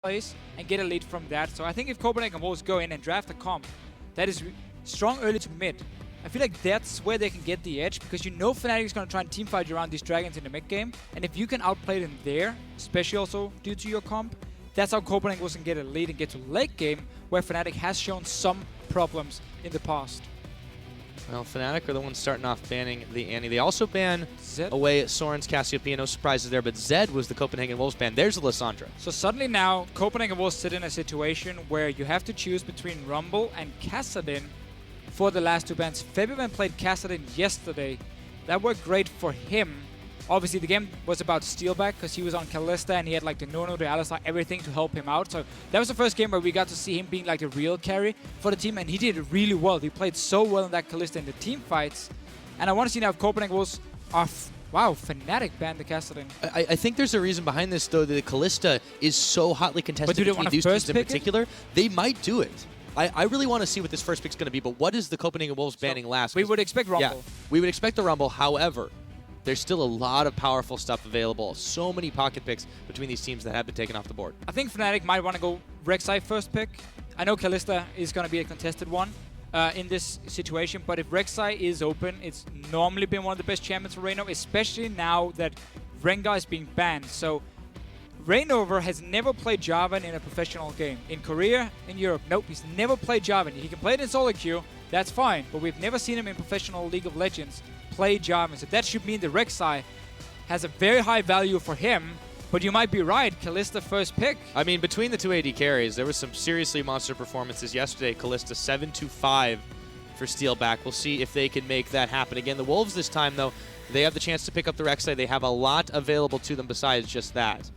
place and get a lead from that. So I think if Copenhagen Wolves go in and draft a comp that is strong early to mid, I feel like that's where they can get the edge, because you know Fnatic is going to try and teamfight you around these dragons in the mid game, and if you can outplay them there, especially also due to your comp, that's how Copenhagen Wolves can get a lead and get to late game, where Fnatic has shown some problems in the past. Well, Fnatic are the ones starting off banning the Annie. They also ban Zed away Soren's Cassiopeia. No surprises there, but Zed was the Copenhagen Wolves ban. There's a Lissandra. So suddenly now, Copenhagen Wolves sit in a situation where you have to choose between Rumble and Kassadin for the last two bans. Febivan played Kassadin yesterday. That worked great for him. Obviously, the game was about Steelback because he was on Kalista and he had like the Nono, the Alistar, everything to help him out. So that was the first game where we got to see him being like the real carry for the team, and he did it really well. He played so well in that Kalista in the team fights. And I want to see now if Copenhagen Wolves are... Wow, Fnatic banned the Kassadin. I think there's a reason behind this, though, that the Kalista is so hotly contested between these teams in particular. They might do it. I really want to see what this first pick's going to be, but what is the Copenhagen Wolves banning last? We would expect Rumble. Yeah, we would expect the Rumble. However, there's still a lot of powerful stuff available. So many pocket picks between these teams that have been taken off the board. I think Fnatic might want to go Rek'Sai first pick. I know Kalista is going to be a contested one in this situation, but if Rek'Sai is open, it's normally been one of the best champions for Reignover, especially now that Rengar is being banned. So Reignover has never played Jarvan in a professional game. In Korea, in Europe, nope, he's never played Jarvan. He can play it in solo queue, that's fine, but we've never seen him in professional League of Legends play Jarvan. So that should mean the Rek'Sai has a very high value for him, but you might be right, Kalista first pick. I mean, between the two AD carries, there was some seriously monster performances yesterday. Kalista 7-5 for Steelback. We'll see if they can make that happen again. The Wolves this time, though, they have the chance to pick up the Rek'Sai. They have a lot available to them besides just that.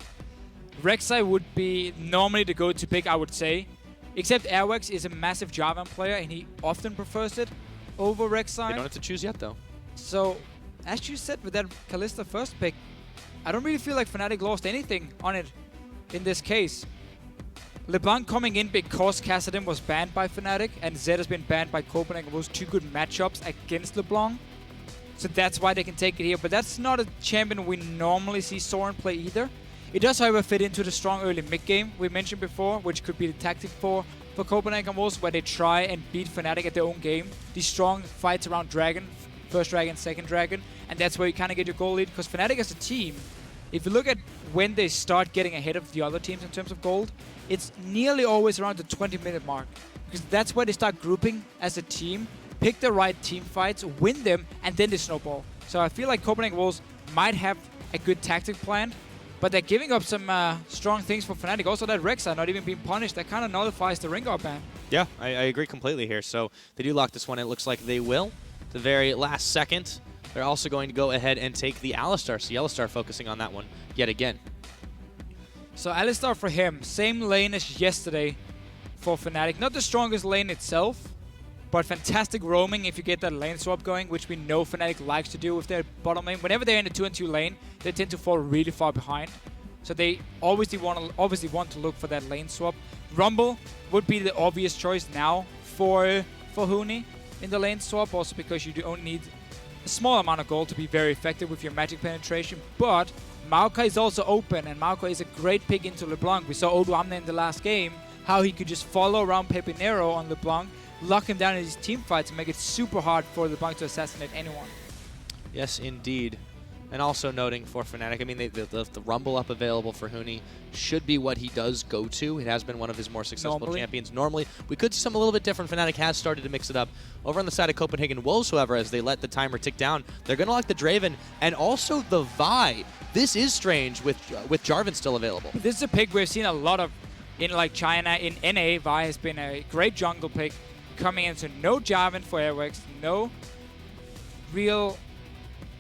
Rek'Sai would be normally the go-to pick, I would say. Except Airwax is a massive Jarvan player, and he often prefers it over Rek'Sai. They don't have to choose yet, though. So, as you said with that Kalista first pick, I don't really feel like Fnatic lost anything on it in this case. LeBlanc coming in because Kassadin was banned by Fnatic, and Zed has been banned by Copenhagen. Those two good matchups against LeBlanc. So that's why they can take it here. But that's not a champion we normally see Soren play either. It does, however, fit into the strong early mid game we mentioned before, which could be the tactic for Copenhagen Wolves, where they try and beat Fnatic at their own game. These strong fights around Dragon, first Dragon, second Dragon, and that's where you kind of get your goal lead. Because Fnatic as a team, if you look at when they start getting ahead of the other teams in terms of gold, it's nearly always around the 20-minute mark. Because that's where they start grouping as a team, pick the right team fights, win them, and then they snowball. So I feel like Copenhagen Wolves might have a good tactic planned, but they're giving up some strong things for Fnatic. Also, that Rek'Sai not even being punished, that kind of nullifies the Rengar ban. Yeah, I agree completely here. So they do lock this one. It looks like they will. The very last second, they're also going to go ahead and take the Alistar. So Alistar focusing on that one yet again. So Alistar for him, same lane as yesterday for Fnatic. Not the strongest lane itself, but fantastic roaming if you get that lane swap going, which we know Fnatic likes to do with their bottom lane. Whenever they're in a 2-on-2 lane, they tend to fall really far behind. So they obviously want to look for that lane swap. Rumble would be the obvious choice now for Huni in the lane swap, also because you only need a small amount of gold to be very effective with your magic penetration. But Maokai is also open, and Maokai is a great pick into LeBlanc. We saw Oduamne in the last game, how he could just follow around Pepinero on LeBlanc, lock him down in his team fights, and make it super hard for LeBlanc to assassinate anyone. Yes, indeed. And also noting for Fnatic, I mean, the Rumble up available for Huni should be what he does go to. It has been one of his more successful champions. Normally, we could see something a little bit different. Fnatic has started to mix it up. Over on the side of Copenhagen Wolves, however, as they let the timer tick down, they're going to lock the Draven and also the Vi. This is strange with Jarvan still available. This is a pick we've seen a lot of in like China. In NA, Vi has been a great jungle pick coming into no Jarvan for Airwax, no real...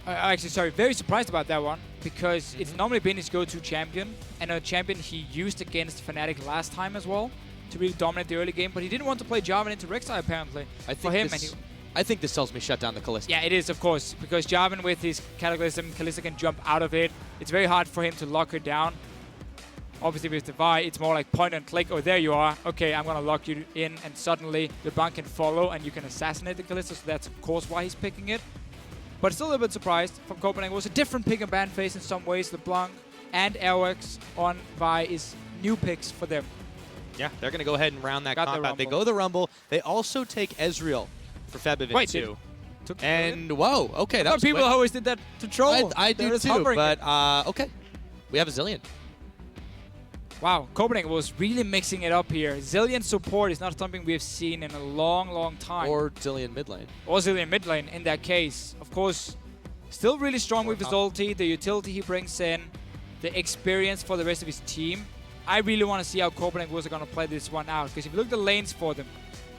actually, sorry, very surprised about that one, because it's normally been his go-to champion, and a champion he used against Fnatic last time as well to really dominate the early game, but he didn't want to play Jarvan into Rek'Sai apparently. I think this tells me shut down the Kalista. Yeah, it is, of course, because Jarvan with his Cataclysm, Kalista can jump out of it. It's very hard for him to lock her down. Obviously with the Vi, it's more like point and click. Oh, there you are. Okay, I'm going to lock you in, and suddenly LeBlanc can follow and you can assassinate the Kalista, so that's of course why he's picking it. But still a little bit surprised from Copenhagen. It was a different pick and ban phase in some ways. LeBlanc and Airwax on Vi is new picks for them. Yeah, they're going to go ahead and round that Got comp the out. They Rumble. go the Rumble. They also take Ezreal for Feb event Wait, 2. Took And whoa, okay, that Some was people quick. always did that to troll. I They're do just too, hovering. but okay. We have a Zillion. Wow, Copenhagen was really mixing it up here. Zillion support is not something we have seen in a long, long time. Or Zillion mid lane. Or Zillion mid lane in that case. Of course, still really strong with his ulti, the utility he brings in, the experience for the rest of his team. I really want to see how Copenhagen was going to play this one out. Because if you look at the lanes for them,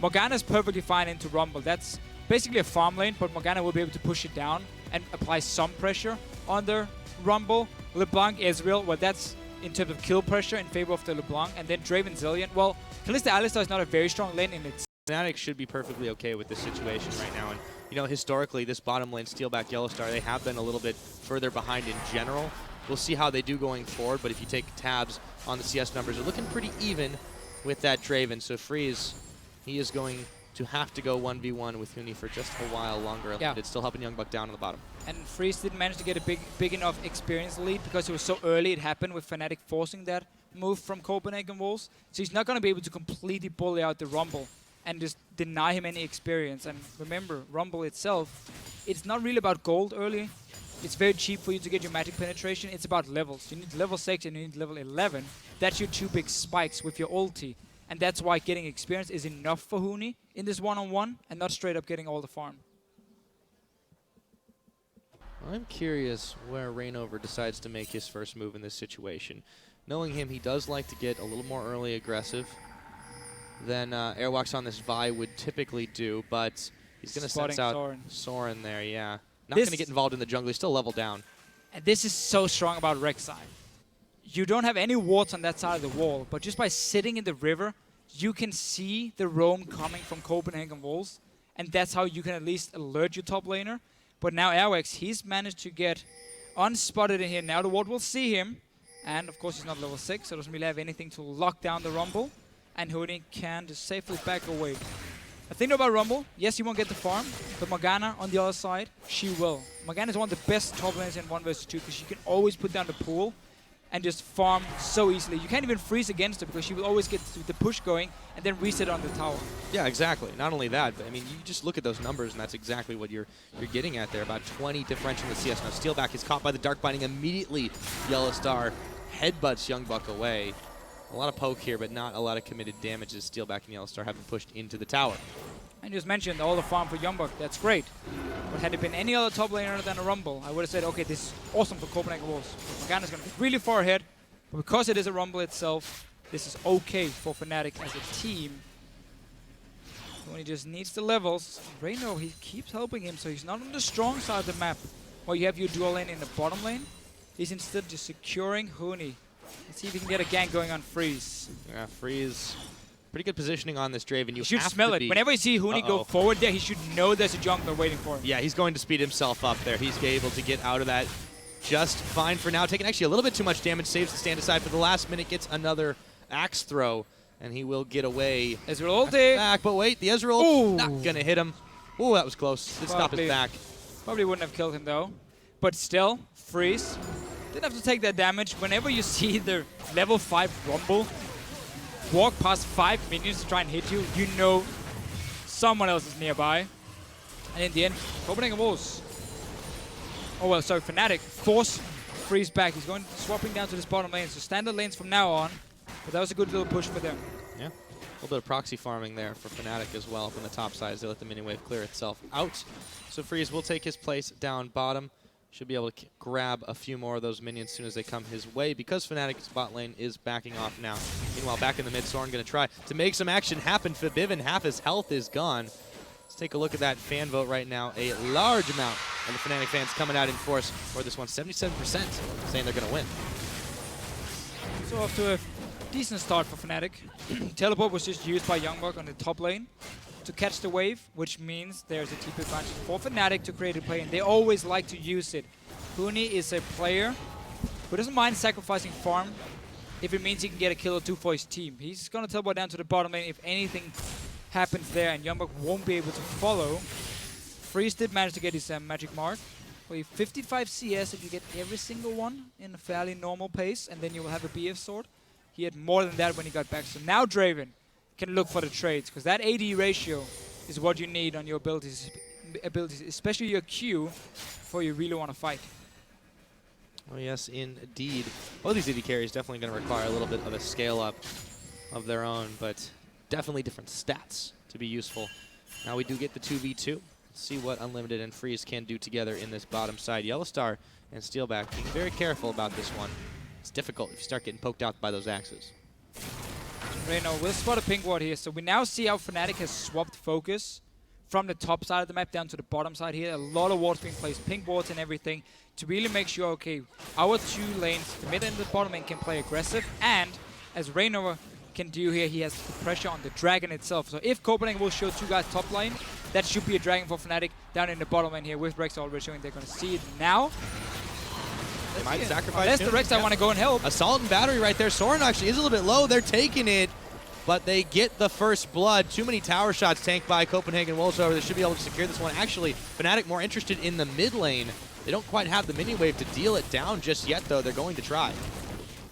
Morgana's perfectly fine into Rumble. That's basically a farm lane, but Morgana will be able to push it down and apply some pressure on the Rumble. LeBlanc, Ezreal, well, that's in terms of kill pressure in favor of the LeBlanc. And then Draven, Zillion. Well, Kalista Alistar is not a very strong lane in its... Fnatic should be perfectly okay with this situation right now. And, you know, historically, this bottom lane, Steelback, Yellowstar, they have been a little bit further behind in general. We'll see how they do going forward, but if you take tabs on the CS numbers, they're looking pretty even with that Draven. So Freeze, he is going to have to go 1v1 with Huni for just a while longer. Yeah. It's still helping Youngbuck down on the bottom. And Freeze didn't manage to get a big enough experience lead because it was so early it happened with Fnatic forcing that move from Copenhagen Wolves. So he's not going to be able to completely bully out the Rumble and just deny him any experience. And remember, Rumble itself, it's not really about gold early. It's very cheap for you to get your magic penetration. It's about levels. You need level 6 and you need level 11. That's your 2 big spikes with your ulti. And that's why getting experience is enough for Huni in this one-on-one and not straight up getting all the farm. I'm curious where Reignover decides to make his first move in this situation. Knowing him, he does like to get a little more early aggressive than Airwalks on this Vi would typically do, but he's going to sense out Soren there, yeah. Not going to get involved in the jungle. He's still level down. And this is so strong about Rek'Sai. You don't have any wards on that side of the wall, but just by sitting in the river, you can see the roam coming from Copenhagen Wolves, and that's how you can at least alert your top laner. But now Airwax, he's managed to get unspotted in here. Now the ward will see him, and of course he's not level 6, so doesn't really have anything to lock down the Rumble, and Huni can just safely back away. The thing about Rumble, yes, he won't get the farm, but Morgana on the other side, she will. Morgana is one of the best top laners in 1 vs 2 because she can always put down the pool and just farm so easily. You can't even freeze against her because she will always get the push going and then reset on the tower. Yeah, exactly. Not only that, but I mean, you just look at those numbers and that's exactly what you're getting at there. About 20 differential in the CS. Now Steelback is caught by the Dark Binding immediately. Yellowstar headbutts Youngbuck away. A lot of poke here, but not a lot of committed damage as Steelback and Yellowstar have been pushed into the tower. And just mentioned all the farm for Youngbuck. That's great. But had it been any other top laner than a Rumble, I would have said, okay, this is awesome for Copenhagen Wolves. Morgana's going to be really far ahead. But because it is a Rumble itself, this is okay for Fnatic as a team. When he just needs the levels, Reino, he keeps helping him, so he's not on the strong side of the map. While you have your dual lane in the bottom lane, he's instead just securing Huni. Let's see if he can get a gank going on Freeze. Yeah, Freeze. Pretty good positioning on this Draven. You should smell it. Whenever you see Huni go forward there, he should know there's a jungler waiting for him. Yeah, he's going to speed himself up there. He's able to get out of that just fine for now. Taking actually a little bit too much damage. Saves the stand aside for the last minute. Gets another axe throw. And he will get away. Ezreal ulti. Back, but wait, the Ezreal not going to hit him. Ooh, that was close. Did stop his back. Probably wouldn't have killed him though. But still, Freeze didn't have to take that damage. Whenever you see the level 5 Rumble walk past 5 minions to try and hit you, you know someone else is nearby. And in the end, Copenhagen Wolves. Oh well, sorry, Fnatic force Freeze back. He's going swapping down to this bottom lane. So standard lanes from now on. But that was a good little push for them. Yeah. A little bit of proxy farming there for Fnatic as well up on the top side as they let the minion wave clear itself out. So Freeze will take his place down bottom. Should be able to grab a few more of those minions as soon as they come his way because Fnatic's bot lane is backing off now. Meanwhile, back in the mid, Soren going to try to make some action happen. Fabivin, half his health is gone. Let's take a look at that fan vote right now. A large amount of the Fnatic fans coming out in force for this one. 77% saying they're going to win. So off to a decent start for Fnatic. Teleport was just used by Youngbuck on the top lane to catch the wave, which means there's a TP advantage for Fnatic to create a play, and they always like to use it. Huni is a player who doesn't mind sacrificing farm if it means he can get a kill or two for his team. He's going to teleport down to the bottom lane if anything happens there, and Youngbuck won't be able to follow. Freeze did manage to get his magic mark. Well, 55 CS if you get every single one in a fairly normal pace, and then you will have a BF sword. He had more than that when he got back. So now Draven can look for the trades, because that AD ratio is what you need on your abilities, especially your Q, before you really want to fight. Oh yes, indeed. Both these AD carries definitely going to require a little bit of a scale up of their own, but definitely different stats to be useful. Now we do get the 2v2. Let's see what Unlimited and Freeze can do together in this bottom side. Yellowstar and Steelback being very careful about this one. It's difficult if you start getting poked out by those axes. Reno will spot a pink ward here. So we now see how Fnatic has swapped focus from the top side of the map down to the bottom side here. A lot of wards being placed, pink wards and everything, to really make sure, okay, our two lanes, the mid and the bottom lane, can play aggressive. And as Reno can do here, he has the pressure on the dragon itself. So if Copenhagen will show two guys top lane, that should be a dragon for Fnatic down in the bottom lane here, with Rex already showing they're going to see it now. They might sacrifice. That's the Rex I want to go and help. Assault and battery right there. Soren actually is a little bit low. They're taking it, but they get the first blood. Too many tower shots tanked by Copenhagen Wolves over. They should be able to secure this one. Actually, Fnatic more interested in the mid lane. They don't quite have the mini wave to deal it down just yet, though. They're going to try.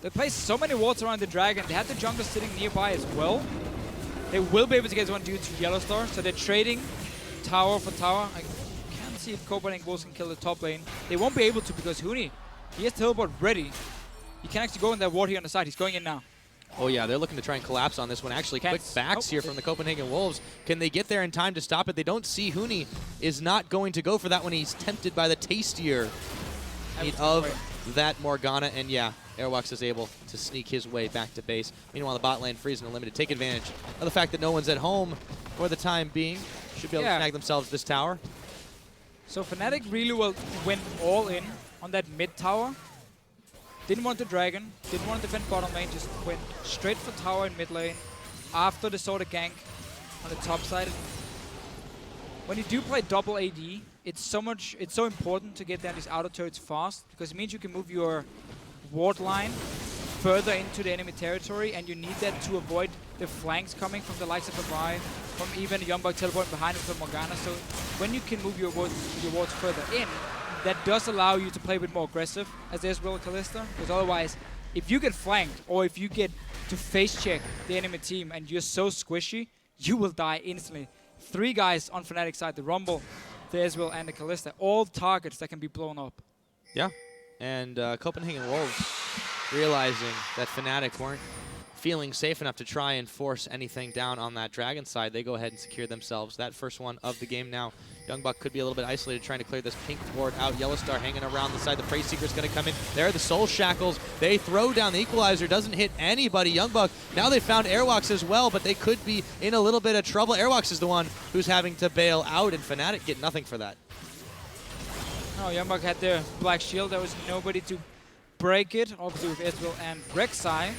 They place so many wards around the dragon. They have the jungle sitting nearby as well. They will be able to get one due to Yellowstar, so they're trading tower for tower. I can't see if Copenhagen Wolves can kill the top lane. They won't be able to because Huni, he has teleport ready. He can actually go in that ward here on the side. He's going in now. Oh yeah, they're looking to try and collapse on this one. Actually, quick backs here from the Copenhagen Wolves. Can they get there in time to stop it? They don't see Huni is not going to go for that one. He's tempted by the tastier meat of that Morgana. And yeah, Airwalks is able to sneak his way back to base. Meanwhile, the bot lane Freeze and Unlimited take advantage of the fact that no one's at home for the time being. Should be able to snag themselves this tower. So Fnatic really went all in on that mid tower. Didn't want the dragon, didn't want to defend bottom lane, just went straight for tower in mid lane after they saw the gank on the top side. When you do play double AD, it's so important to get down these outer turrets fast, because it means you can move your ward line further into the enemy territory, and you need that to avoid the flanks coming from the likes of Abai, from even Youngbuck teleporting behind with Morgana. So when you can move your wards further in, that does allow you to play a bit more aggressive as Ezreal Kalista, because otherwise, if you get flanked or if you get to face check the enemy team and you're so squishy, you will die instantly. 3 guys on Fnatic side, the Rumble, the Ezreal, and the Kalista, all targets that can be blown up. Yeah, and Copenhagen Wolves realizing that Fnatic weren't feeling safe enough to try and force anything down on that dragon side, they go ahead and secure themselves that first one of the game. Now Youngbuck could be a little bit isolated trying to clear this pink ward out. Yellowstar hanging around the side. The Prey Seeker's going to come in. There are the Soul Shackles. They throw down the Equalizer. Doesn't hit anybody. Youngbuck, now they found Airwalks as well, but they could be in a little bit of trouble. Airwalks is the one who's having to bail out, and Fnatic get nothing for that. Oh, Youngbuck had the Black Shield. There was nobody to break it, obviously with Ezreal and Rek'Sai.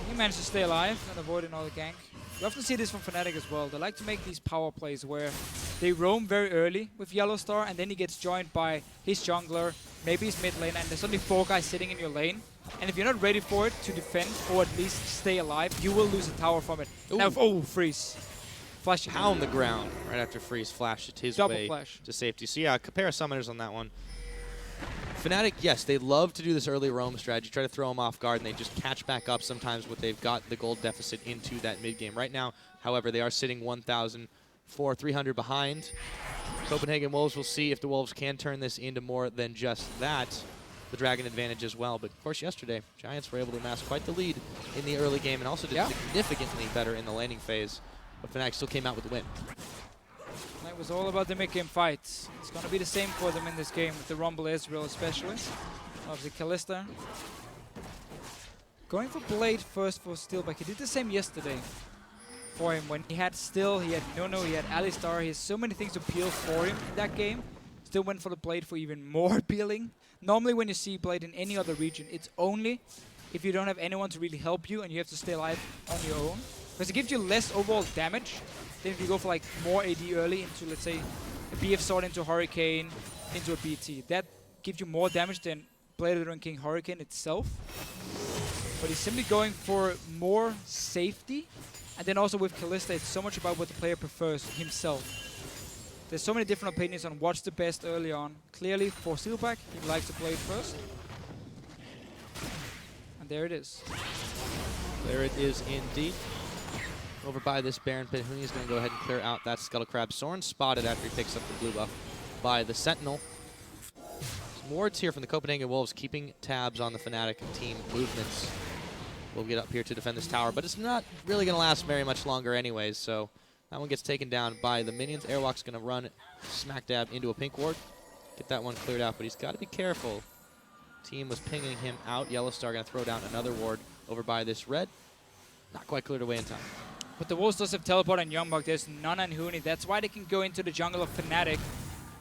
He managed to stay alive and avoid another gank. You often see this from Fnatic as well. They like to make these power plays where they roam very early with Yellowstar, and then he gets joined by his jungler, maybe his mid lane, and there's only 4 guys sitting in your lane. And if you're not ready for it to defend or at least stay alive, you will lose a tower from it. Ooh. Now, Freeze. Flash Pound the ground right after Freeze flashed his way to safety. So yeah, compare summoners on that one. Fnatic, yes, they love to do this early roam strategy, try to throw them off guard, and they just catch back up sometimes when they've got the gold deficit into that mid game. Right now, however, they are sitting 1,300 behind. Copenhagen Wolves will see if the Wolves can turn this into more than just that. The Dragon advantage as well. But of course, yesterday, Giants were able to amass quite the lead in the early game and also did significantly better in the laning phase. But Fnatic still came out with the win. It was all about the mid-game fights. It's going to be the same for them in this game, with the Rumble Ezreal especially. Obviously, Kalista going for Blade first for Steelback. He did the same yesterday for him when he had Still, he had Nunu, he had Alistar. He has so many things to peel for him in that game. Still went for the Blade for even more peeling. Normally when you see Blade in any other region, it's only if you don't have anyone to really help you and you have to stay alive on your own. Because it gives you less overall damage than if you go for like more AD early into, let's say, a BF Sword into Hurricane, into a BT. That gives you more damage than Blade of the Ruined King Hurricane itself. But he's simply going for more safety. And then also with Kalista, it's so much about what the player prefers himself. There's so many different opinions on what's the best early on. Clearly, for Steelback, he likes to play it first. And there it is. There it is indeed. Over by this Baron pit, Huni is going to go ahead and clear out that Scuttle Crab. Soren spotted after he picks up the blue buff by the Sentinel. Some wards here from the Copenhagen Wolves, keeping tabs on the Fnatic team movements. We'll get up here to defend this tower, but it's not really going to last very much longer anyways, so that one gets taken down by the minions. Airwalk's going to run smack dab into a pink ward. Get that one cleared out, but he's got to be careful. Team was pinging him out. Yellowstar going to throw down another ward over by this red. Not quite cleared away in time. But the Wolves does have teleport on Youngbuck. There's none on Huni. That's why they can go into the jungle of Fnatic,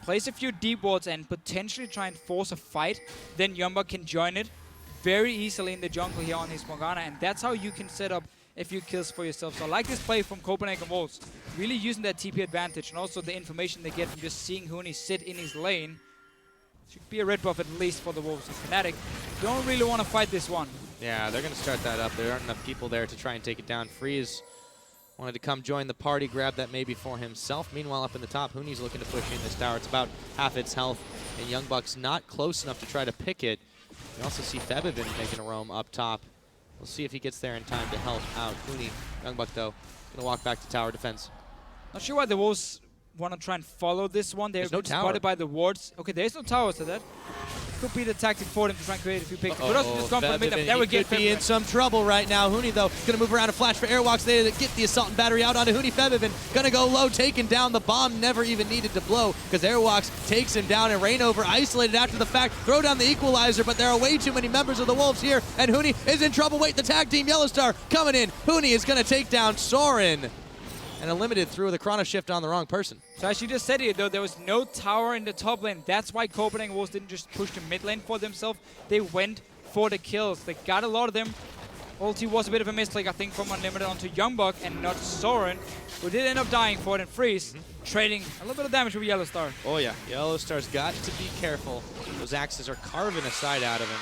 place a few deep wards, and potentially try and force a fight. Then Youngbuck can join it very easily in the jungle here on his Morgana, and that's how you can set up a few kills for yourself. So I like this play from Copenhagen Wolves, really using that TP advantage and also the information they get from just seeing Huni sit in his lane. Should be a red buff at least for the Wolves. And Fnatic don't really want to fight this one. Yeah, they're going to start that up. There aren't enough people there to try and take it down. Freeze wanted to come join the party, grab that maybe for himself. Meanwhile, up in the top, Huni's looking to push in this tower. It's about half its health, and Youngbuck's not close enough to try to pick it. You also see Febivin making a roam up top. We'll see if he gets there in time to help out Huni. Youngbuck, though, going to walk back to tower defense. Not sure why the Wolves want to try and follow this one. They're no spotted by the wards. Okay, there's no tower, so that could be the tactic for them to try and create a few picks. Could also just come from mid. There we get could be in some trouble right now. Huni, though, going to move around a flash for Airwalks. They get the assault and battery out onto Huni. Febivin going to go low, taken down. The bomb never even needed to blow because Airwalks takes him down, and Rainover isolated after the fact. Throw down the equalizer, but there are way too many members of the Wolves here, and Huni is in trouble. Wait, the tag team Yellowstar coming in. Huni is going to take down Soren. And eliminated through the chrono shift on the wrong person. So as you just said here, though, there was no tower in the top lane. That's why Copenhagen Wolves didn't just push the mid lane for themselves. They went for the kills. They got a lot of them. Ulti was a bit of a misclick, I think, from Unlimited onto Youngbuck and not Soren, who did end up dying for it, and Freeze trading a little bit of damage with Yellowstar. Oh yeah, Yellowstar's got to be careful. Those axes are carving a side out of him.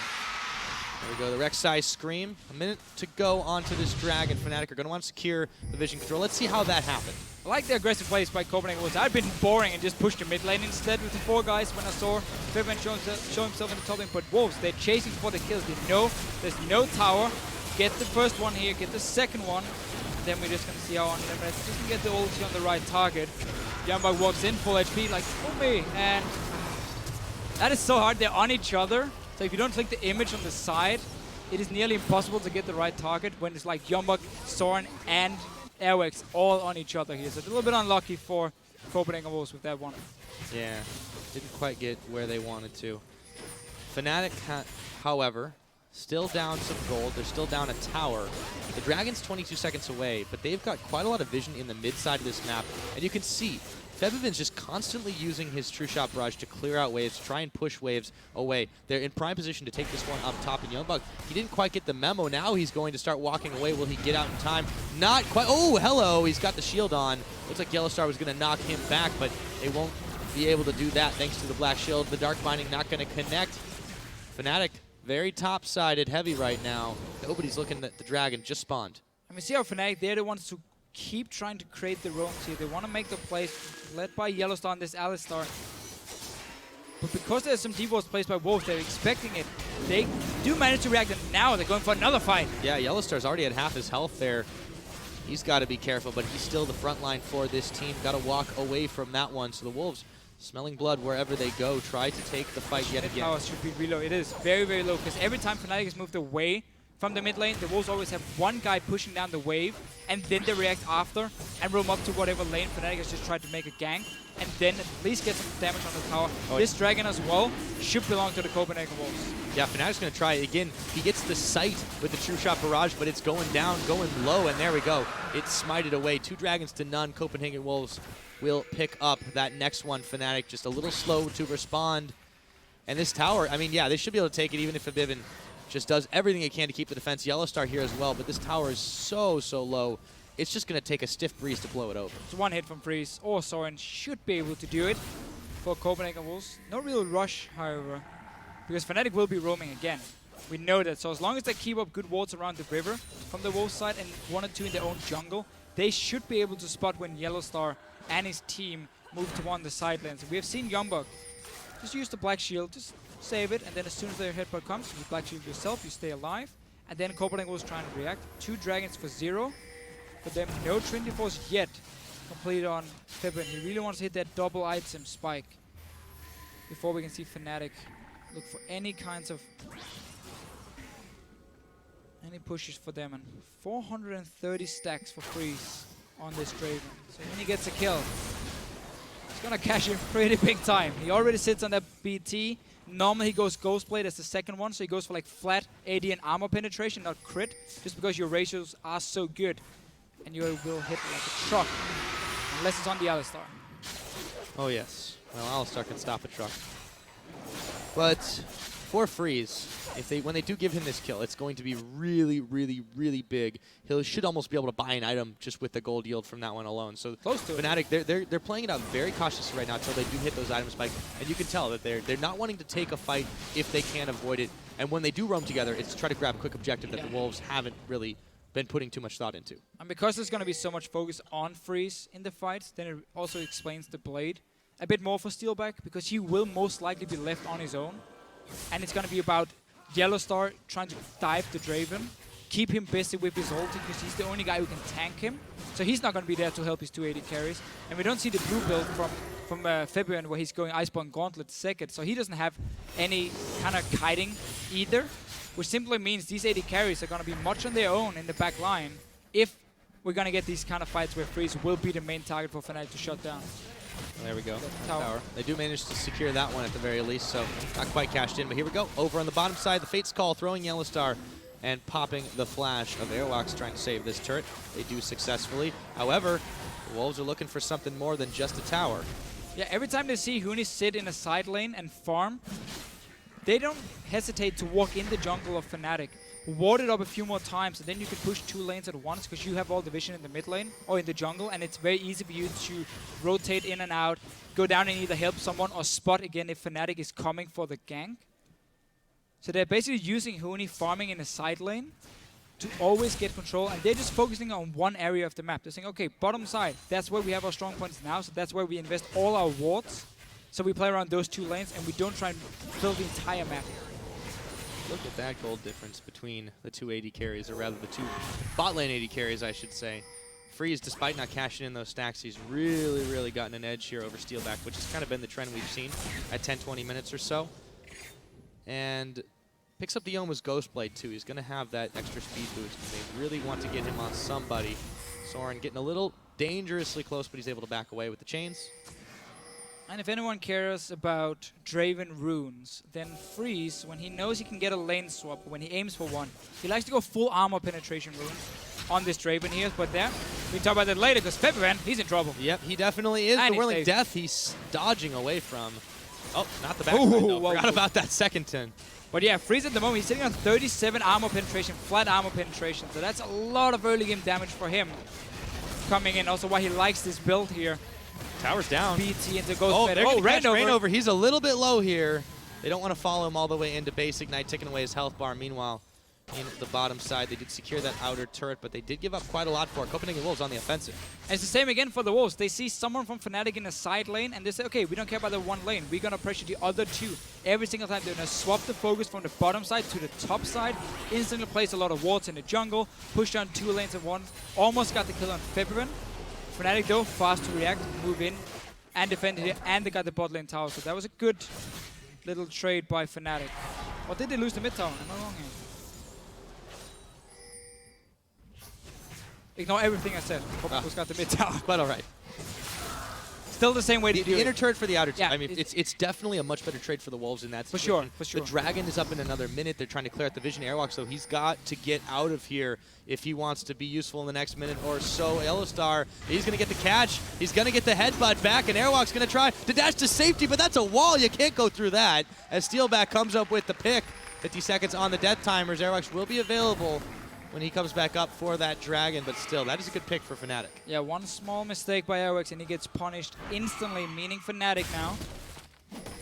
There we go, the Rek'Sai Scream. A minute to go onto this Dragon. Fnatic are going to want to secure the vision control. Let's see how that happened. I like the aggressive plays by Copenhagen Wolves. I'd been boring and just pushed the mid lane instead with the 4 guys when I saw Febivin show himself in the top lane. But Wolves, they're chasing for the kills. They know there's no tower. Get the first one here, get the second one. Then we're just going to see how Unlimited just get the ulti on the right target. Youngbuck walks in, full HP, like, oh me. And that is so hard. They're on each other. So if you don't click the image on the side, it is nearly impossible to get the right target when it's like Youngbuck, Soren, and Airwax all on each other here. So it's a little bit unlucky for Copenhagen Wolves with that one. Yeah, didn't quite get where they wanted to. Fnatic, however, still down some gold. They're still down a tower. The Dragon's 22 seconds away, but they've got quite a lot of vision in the mid side of this map. And you can see Febivin's just constantly using his True Shot Barrage to clear out waves, to try and push waves away. They're in prime position to take this one up top, and Youngbuck, he didn't quite get the memo. Now he's going to start walking away. Will he get out in time? Not quite. Oh, hello. He's got the shield on. Looks like Yellowstar was going to knock him back, but they won't be able to do that thanks to the Black Shield. The Dark Binding not going to connect. Fnatic, very top-sided, heavy right now. Nobody's looking at the Dragon, just spawned. And we see how Fnatic, they're the ones who keep trying to create the roams here. They want to make the plays led by Yellowstar and this Alistar. But because there's some deep walls placed by Wolves, they're expecting it. They do manage to react, and now they're going for another fight. Yeah, Yellowstar's already at half his health there. He's got to be careful, but he's still the front line for this team. Got to walk away from that one. So the Wolves, smelling blood wherever they go, try to take the fight yet again. Power should be really low. It is very, very low, because every time Fnatic has moved away from the mid lane, the Wolves always have one guy pushing down the wave, and then they react after and roam up to whatever lane Fnatic has just tried to make a gank, and then at least get some damage on the tower. Oh, this Dragon as well should belong to the Copenhagen Wolves. Yeah, Fnatic's going to try it again. He gets the sight with the True Shot Barrage, but it's going down, going low, and there we go. It's smited away. 2 dragons to none. Copenhagen Wolves will pick up that next one. Fnatic just a little slow to respond. And this tower, I mean, yeah, they should be able to take it even if Febivin just does everything it can to keep the defense. Yellowstar here as well, but this tower is so low. It's just going to take a stiff breeze to blow it open. It's one hit from Freeze, or Soren should be able to do it for Copenhagen Wolves. No real rush, however, because Fnatic will be roaming again. We know that, so as long as they keep up good wards around the river from the Wolves side and 1 or 2 in their own jungle, they should be able to spot when Yellowstar and his team move to one of the side lanes. We have seen Youngbuck just use the Black Shield, just save it, and then as soon as their headbutt comes, you Black Shield yourself, you stay alive, And then Copenhagen was trying to react. 2 dragons for 0. For them, no Trinity Force yet completed on February. He really wants to hit that double item spike before we can see Fnatic look for any kinds of pushes for them. And 430 stacks for Freeze on this Draven. So when he gets a kill, he's gonna cash in pretty big time. He already sits on that BT. Normally he goes Ghostblade as the second one, so he goes for like flat AD and armor penetration, not crit, just because your ratios are so good. And you will hit like a truck, unless it's on the Alistar. Oh yes, well Alistar can stop a truck. But for Freeze, when they do give him this kill, it's going to be really, really, really big. He should almost be able to buy an item just with the gold yield from that one alone. So close to Fnatic, they're playing it out very cautiously right now until they do hit those item spikes, and you can tell that they're not wanting to take a fight if they can avoid it. And when they do roam together, it's to try to grab a quick objective that the Wolves haven't really been putting too much thought into. And because there's going to be so much focus on Freeze in the fights, then it also explains the Blade a bit more for Steelback, because he will most likely be left on his own. And it's going to be about Yellowstar trying to dive the Draven, keep him busy with his ulti, because he's the only guy who can tank him. So he's not going to be there to help his 280 carries. And we don't see the blue build from February where he's going Iceborne Gauntlet second. So he doesn't have any kind of kiting either, which simply means these 80 carries are going to be much on their own in the back line if we're going to get these kind of fights where Freeze will be the main target for Fnatic to shut down. Well, there we go. Tower. They do manage to secure that one at the very least, so not quite cashed in. But here we go. Over on the bottom side, the Fate's Call throwing Yellowstar and popping the flash of Airwalks trying to save this turret. They do successfully. However, the Wolves are looking for something more than just a tower. Yeah, every time they see Huni sit in a side lane and farm, they don't hesitate to walk in the jungle of Fnatic, ward it up a few more times, and then you can push 2 lanes at once because you have all the vision in the mid lane or in the jungle, and it's very easy for you to rotate in and out, go down and either help someone or spot again if Fnatic is coming for the gank. So they're basically using Huni farming in a side lane to always get control, and they're just focusing on one area of the map. They're saying, okay, bottom side, that's where we have our strong points now, so that's where we invest all our wards. So we play around those 2 lanes, and we don't try and fill the entire map. Look at that gold difference between the 2 AD carries, or rather the 2 bot lane AD carries, I should say. Freeze, despite not cashing in those stacks, he's really, really gotten an edge here over Steelback, which has kind of been the trend we've seen at 10-20 minutes or so. And picks up the Yoma's Ghostblade, too. He's going to have that extra speed boost, and they really want to get him on somebody. Soren getting a little dangerously close, but he's able to back away with the chains. And if anyone cares about Draven runes, then Freeze, when he knows he can get a lane swap, when he aims for one, he likes to go full armor penetration runes on this Draven here. But there, we can talk about that later, because February, he's in trouble. Yep, he definitely is. And the Whirling Death, he's dodging away from. Oh, not the back. Forgot about that second 10. But yeah, Freeze at the moment, he's sitting on 37 armor penetration, flat armor penetration. So that's a lot of early game damage for him coming in. Also why he likes this build here. Tower's down. BT into Ghostblade. Rain over. He's a little bit low here. They don't want to follow him all the way into base Ignite, taking away his health bar. Meanwhile, in the bottom side, they did secure that outer turret, but they did give up quite a lot for it. Copenhagen Wolves on the offensive. And it's the same again for the Wolves. They see someone from Fnatic in a side lane, and they say, okay, we don't care about the one lane. We're going to pressure the other 2. Every single time they're going to swap the focus from the bottom side to the top side, instantly place a lot of wards in the jungle, push down 2 lanes at once, almost got the kill on February. Fnatic, though, fast to react, move in, and defend here, and they got the bot lane tower. So that was a good little trade by Fnatic. Or did they lose the mid tower? Am I wrong here? Ignore everything I said. Copenhagen's got the mid tower. But all right. Still the same way to do it. The inner turret for the outer yeah, I mean, it's definitely a much better trade for the Wolves in that For situation. sure, for sure. The Dragon is up in another minute. They're trying to clear out the Vision Airwalk, so he's got to get out of here if he wants to be useful in the next minute or so. Yellowstar, he's going to get the catch. He's going to get the headbutt back, and Airwalk's going to try to dash to safety, but that's a wall. You can't go through that. As Steelback comes up with the pick, 50 seconds on the death timers. Airwalks will be available when he comes back up for that Dragon, but still, that is a good pick for Fnatic. Yeah, one small mistake by Airwalks and he gets punished instantly, meaning Fnatic now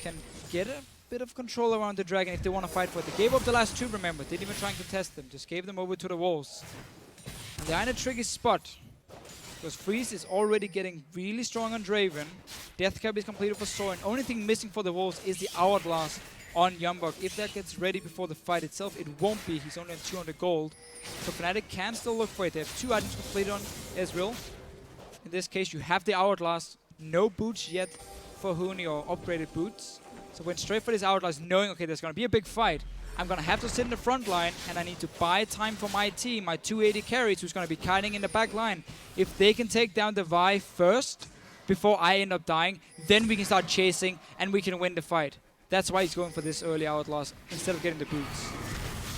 can get a bit of control around the Dragon if they want to fight for it. They gave up the last 2, remember. They didn't even try to contest them, just gave them over to the Wolves. And they're in a tricky spot, because Freeze is already getting really strong on Draven. Death Cap is completed for Soren. Only thing missing for the Wolves is the Hourglass on Youngblood. If that gets ready before the fight itself, it won't be. He's only on 200 gold. So Fnatic can still look for it. They have 2 items completed on Ezreal. In this case, you have the Hourglass. No boots yet for Huni or upgraded boots. So went straight for this Hourglass, knowing, okay, there's going to be a big fight. I'm going to have to sit in the front line, and I need to buy time for my team, my 280 carries, who's going to be kiting in the back line. If they can take down the Vi first, before I end up dying, then we can start chasing, and we can win the fight. That's why he's going for this early Hourglass, instead of getting the boots.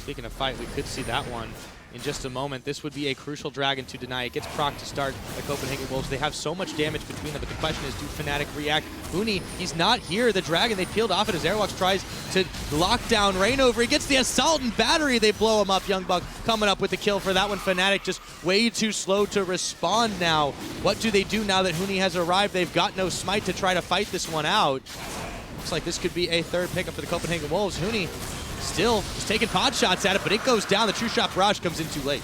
Speaking of fight, we could see that one in just a moment. This would be a crucial dragon to deny. It gets proc to start the Copenhagen Wolves. They have so much damage between them, but the question is, do Fnatic react? Huni, he's not here. The dragon, they peeled off it as Airwalks tries to lock down Reignover. He gets the Assault and Battery. They blow him up. Youngblood coming up with the kill for that one. Fnatic just way too slow to respond now. What do they do now that Huni has arrived? They've got no smite to try to fight this one out. Looks like this could be a third pickup for the Copenhagen Wolves. Huni still is taking pod shots at it, but it goes down. The True Shot Barrage comes in too late.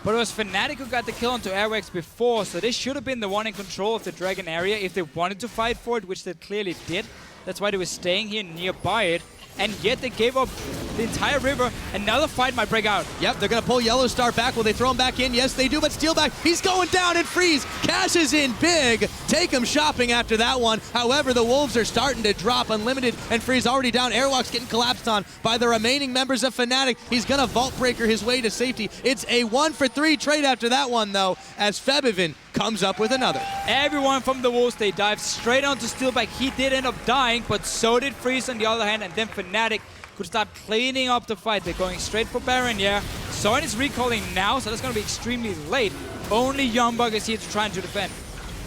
But it was Fnatic who got the kill onto Airwax before, so they should have been the one in control of the Dragon area if they wanted to fight for it, which they clearly did. That's why they were staying here nearby it. And yet they gave up the entire river. Another fight might break out. Yep, they're going to pull Yellow Star back. Will they throw him back in? Yes, they do, but Steelback, he's going down, and Freeze cashes in big. Take him shopping after that one. However, the Wolves are starting to drop. Unlimited and Freeze already down. Airwalks getting collapsed on by the remaining members of Fnatic. He's going to Vault Breaker his way to safety. It's a 1-for-3 trade after that one, though, as Febiven comes up with another. Everyone from the Wolves, they dive straight onto Steelback. He did end up dying, but so did Freeze on the other hand, and then Fnatic could start cleaning up the fight. They're going straight for Baron, yeah. Soren is recalling now, so that's going to be extremely late. Only Youngblood is here to try and to defend.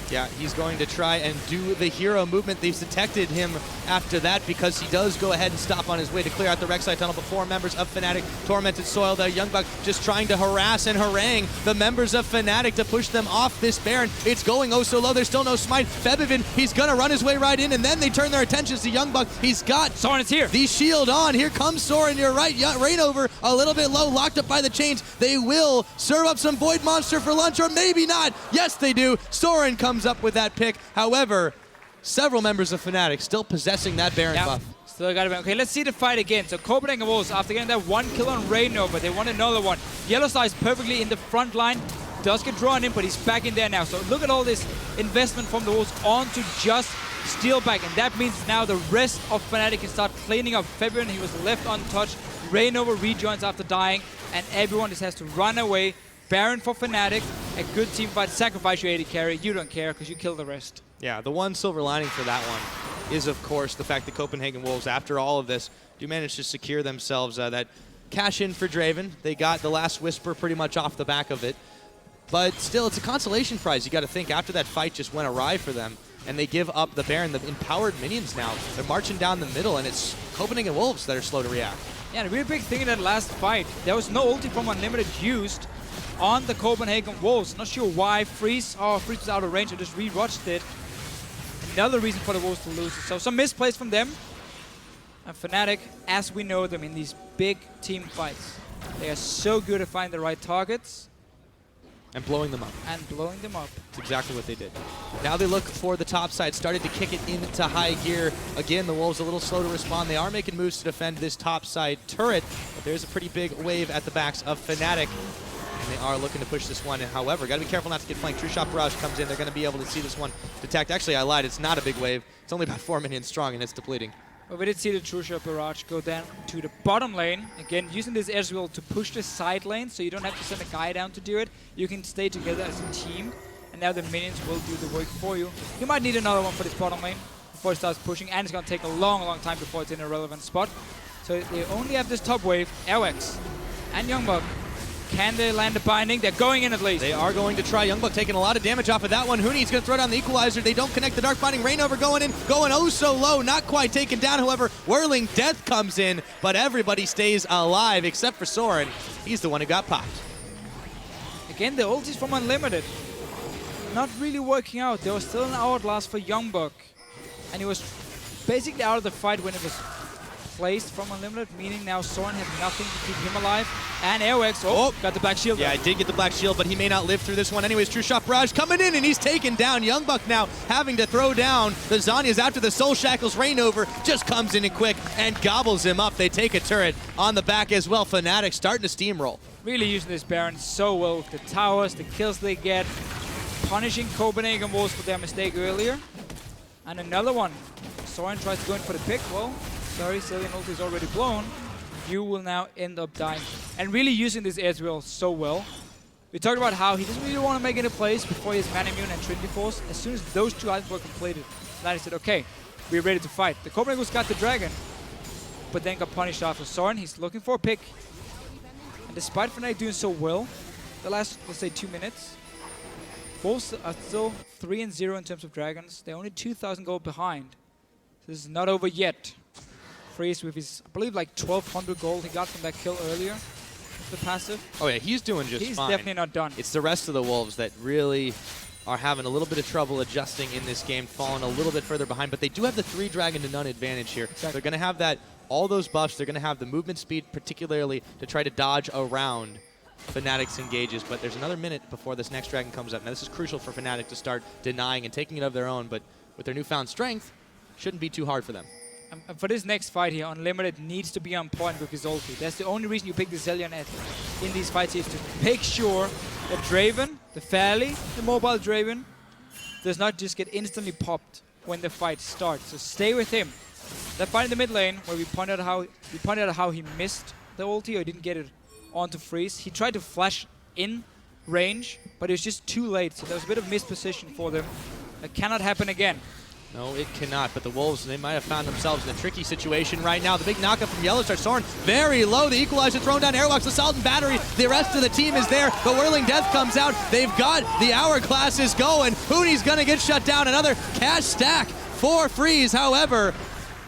Yeah, he's going to try and do the hero movement. They've detected him after that because he does go ahead and stop on his way to clear out the Rek'Sai tunnel before members of Fnatic. Tormented Soil, the Youngblood just trying to harass and harangue the members of Fnatic to push them off this Baron. It's going oh so low. There's still no smite. Febiven, he's going to run his way right in, and then they turn their attentions to Youngblood. He's got Soren is here. The shield on. Here comes Soren. You're right. Reignover a little bit low, locked up by the chains. They will serve up some Void Monster for lunch, or maybe not. Yes, they do. Soren comes up with that pick. However, several members of Fnatic still possessing that Baron buff. Still got it. Okay, let's see the fight again. So Copenhagen Wolves, after getting that 1 kill on Reignover, they want another one. Yellow Star is perfectly in the front line. Does get drawn in, but he's back in there now. So look at all this investment from the Wolves onto just Steelback, and that means now the rest of Fnatic can start cleaning up. Fabian, he was left untouched. Reignover rejoins after dying, and everyone just has to run away. Baron for Fnatic, a good team fight. Sacrifice your AD carry. You don't care because you kill the rest. Yeah, the one silver lining for that one is, of course, the fact that Copenhagen Wolves, after all of this, do manage to secure themselves that cash in for Draven. They got the last Whisper pretty much off the back of it. But still, it's a consolation prize. You got to think after that fight just went awry for them, and they give up the Baron, the empowered minions now. They're marching down the middle, and it's Copenhagen Wolves that are slow to react. Yeah, and a really big thing in that last fight, there was no ulti from Unlimited used on the Copenhagen Wolves. Not sure why. Freeze was out of range. I just re-watched it. Another reason for the Wolves to lose. So some misplays from them. And Fnatic, as we know them in these big team fights, they are so good at finding the right targets. And blowing them up. It's exactly what they did. Now they look for the top side, started to kick it into high gear. Again, the Wolves a little slow to respond. They are making moves to defend this top side turret, but there's a pretty big wave at the backs of Fnatic. And they are looking to push this one. However, got to be careful not to get flanked. True Shot Barrage comes in. They're going to be able to see this one detect. Actually, I lied. It's not a big wave. It's only about 4 minions strong, and it's depleting. But we did see the True Shot Barrage go down to the bottom lane. Again, using this Ezreal to push the side lane, so you don't have to send a guy down to do it. You can stay together as a team, and now the minions will do the work for you. You might need another one for this bottom lane before it starts pushing, and it's going to take a long, long time before it's in a relevant spot. So they only have this top wave, Airwax and Youngblood. Can they land the binding? They're going in at least. They are going to try. Youngblood taking a lot of damage off of that one. Huni's going to throw down the equalizer. They don't connect the Dark Binding. Reignover going in, going oh so low. Not quite taken down. However, Whirling Death comes in, but everybody stays alive except for Soren. He's the one who got popped. Again, the ultis from Unlimited. Not really working out. There was still an Hourglass for Youngblood. And he was basically out of the fight when it was placed from Unlimited, meaning now Soren had nothing to keep him alive. And Airwax, got the black shield. Yeah, he did get the black shield, but he may not live through this one. Anyways, True Shot Barrage coming in, and he's taken down. Youngbuck now having to throw down the Zanyas after the Soul Shackles reign over. Just comes in and quick and gobbles him up. They take a turret on the back as well. Fnatic starting to steamroll. Really using this Baron so well with the towers, the kills they get, punishing Copenhagen Wolves for their mistake earlier. And another one. Soren tries to go in for the pick. Well, sorry, Cillian ulti is already blown. You will now end up dying. And really using this Ezreal so well. We talked about how he doesn't really want to make any plays before he has Mana Immune and Trinity Force. As soon as those two items were completed, Fnatic said, okay, we're ready to fight. The Copenhagen Wolves got the dragon, but then got punished after. Soren, he's looking for a pick. And despite Fnatic doing so well, the last, let's say, 2 minutes, Wolves are still 3-0 in terms of dragons. They're only 2,000 gold behind. So this is not over yet. Freeze with his, I believe, like 1,200 gold he got from that kill earlier. The passive. Oh yeah, he's doing just fine. He's definitely not done. It's the rest of the Wolves that really are having a little bit of trouble adjusting in this game, falling a little bit further behind. But they do have the 3 dragon to none advantage here. Exactly. They're going to have that, all those buffs. They're going to have the movement speed, particularly to try to dodge around Fnatic's engages. But there's another minute before this next dragon comes up. Now this is crucial for Fnatic to start denying and taking it of their own. But with their newfound strength, shouldn't be too hard for them. For this next fight here, Unlimited needs to be on point with his ulti. That's the only reason you pick the Zillion in these fights is to make sure that Draven, the Fairly, the mobile Draven, does not just get instantly popped when the fight starts. So stay with him. That fight in the mid lane, where we pointed out how he missed the ulti or didn't get it onto Freeze. He tried to flash in range, but it was just too late. So there was a bit of missed position for them. That cannot happen again. No, it cannot, but the Wolves, they might have found themselves in a tricky situation right now. The big knockup from Yellowstar. Soren very low. The equalizer thrown down. Airwalks, Assault and Battery. The rest of the team is there, but Whirling Death comes out. They've got the hourglasses going. Hooney's going to get shut down. Another cash stack for Freeze. However,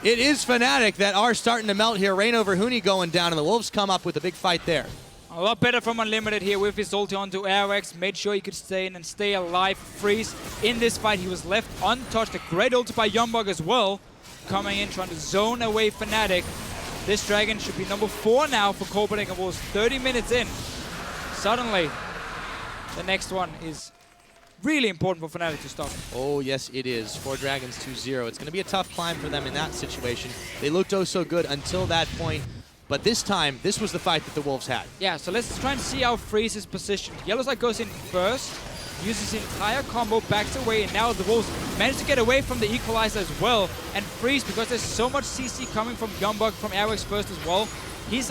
it is Fnatic that are starting to melt here. Reign over Hooney going down, and the Wolves come up with a big fight there. A lot better from Unlimited here with his ulti onto Airwax. Made sure he could stay in and stay alive. Freeze in this fight. He was left untouched. A great ulti by Youngbuck as well. Coming in, trying to zone away Fnatic. This dragon should be number 4 now for Copenhagen Wolves. 30 minutes in. Suddenly, the next one is really important for Fnatic to stop. Oh, yes, it is. 4 dragons, 2-0. It's going to be a tough climb for them in that situation. They looked oh so good until that point. But this time, this was the fight that the Wolves had. Yeah, so let's try and see how Freeze is positioned. Yellowside goes in first, uses his entire combo, backs away, and now the Wolves manage to get away from the equalizer as well. And Freeze, because there's so much CC coming from Youngbuck, from Airwax first as well, he's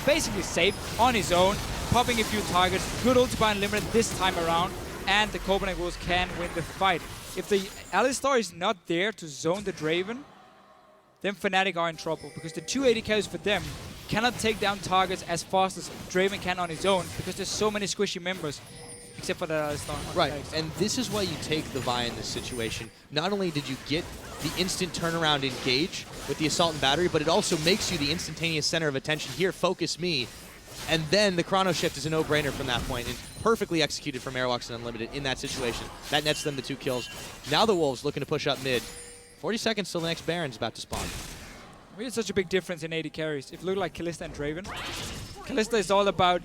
basically safe on his own, popping a few targets. Good ulti by Unlimited this time around, and the Copenhagen Wolves can win the fight. If the Alistar is not there to zone the Draven, then Fnatic are in trouble, because the 280 carries for them cannot take down targets as fast as Draven can on his own, because there's so many squishy members, except for the Alistar. Right, and this is why you take the Vi in this situation. Not only did you get the instant turnaround engage with the Assault and Battery, but it also makes you the instantaneous center of attention. Here, focus me. And then the Chrono Shift is a no-brainer from that point, and perfectly executed from Airwalks and Unlimited in that situation. That nets them the 2 kills. Now the Wolves looking to push up mid. 40 seconds till the next Baron's about to spawn. Really such a big difference in 80 carries. If you look like Kalista and Draven, Kalista is all about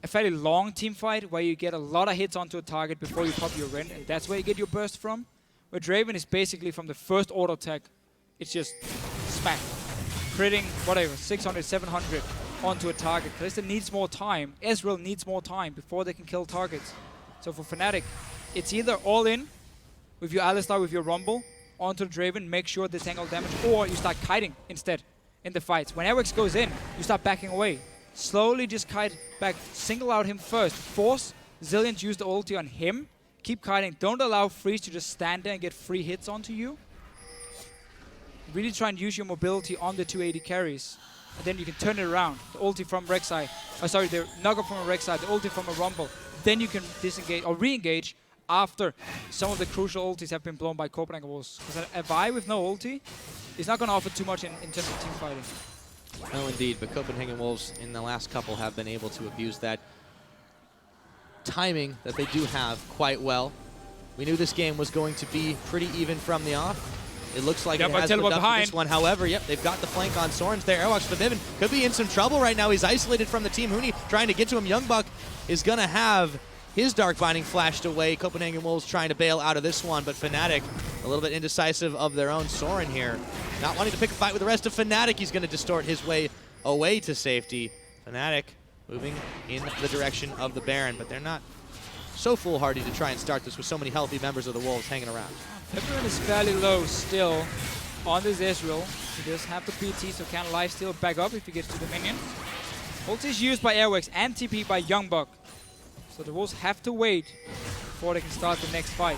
a fairly long team fight where you get a lot of hits onto a target before you pop your Ren, and that's where you get your burst from. Where Draven is basically from the first auto attack, it's just smack. Critting, whatever, 600, 700 onto a target. Kalista needs more time. Ezreal needs more time before they can kill targets. So for Fnatic, it's either all in with your Alistar, with your Rumble, onto the Draven, make sure they tangle damage, or you start kiting instead in the fights. When Airwax goes in, you start backing away. Slowly just kite back, single out him first. Force Zillion to use the ulti on him. Keep kiting. Don't allow Freeze to just stand there and get free hits onto you. Really try and use your mobility on the 280 carries. And then you can turn it around. The ulti from Rek'Sai. Oh, sorry, the knockup from a Rek'Sai, the ulti from a Rumble. Then you can disengage or re-engage after some of the crucial ultis have been blown by Copenhagen Wolves. Because a Vi with no ulti is not going to offer too much in terms of team fighting. No, indeed, but Copenhagen Wolves in the last couple have been able to abuse that timing that they do have quite well. We knew this game was going to be pretty even from the off. It looks like Yep, it has Attila lived up to behind. this one. However, yep, they've got the flank on Soren's there. Airwalks for Viven could be in some trouble right now. He's isolated from the team. Huni trying to get to him. Youngbuck is going to have his Dark Binding flashed away. Copenhagen Wolves trying to bail out of this one, but Fnatic a little bit indecisive of their own. Soren here not wanting to pick a fight with the rest of Fnatic. He's going to distort his way away to safety. Fnatic moving in the direction of the Baron, but they're not so foolhardy to try and start this with so many healthy members of the Wolves hanging around. Everyone is fairly low still on this Ezreal. He does have the PT, so can lifesteal back up if he gets to the minion. Ult is used by Airwax and TP by Youngbuck. So the Wolves have to wait before they can start the next fight.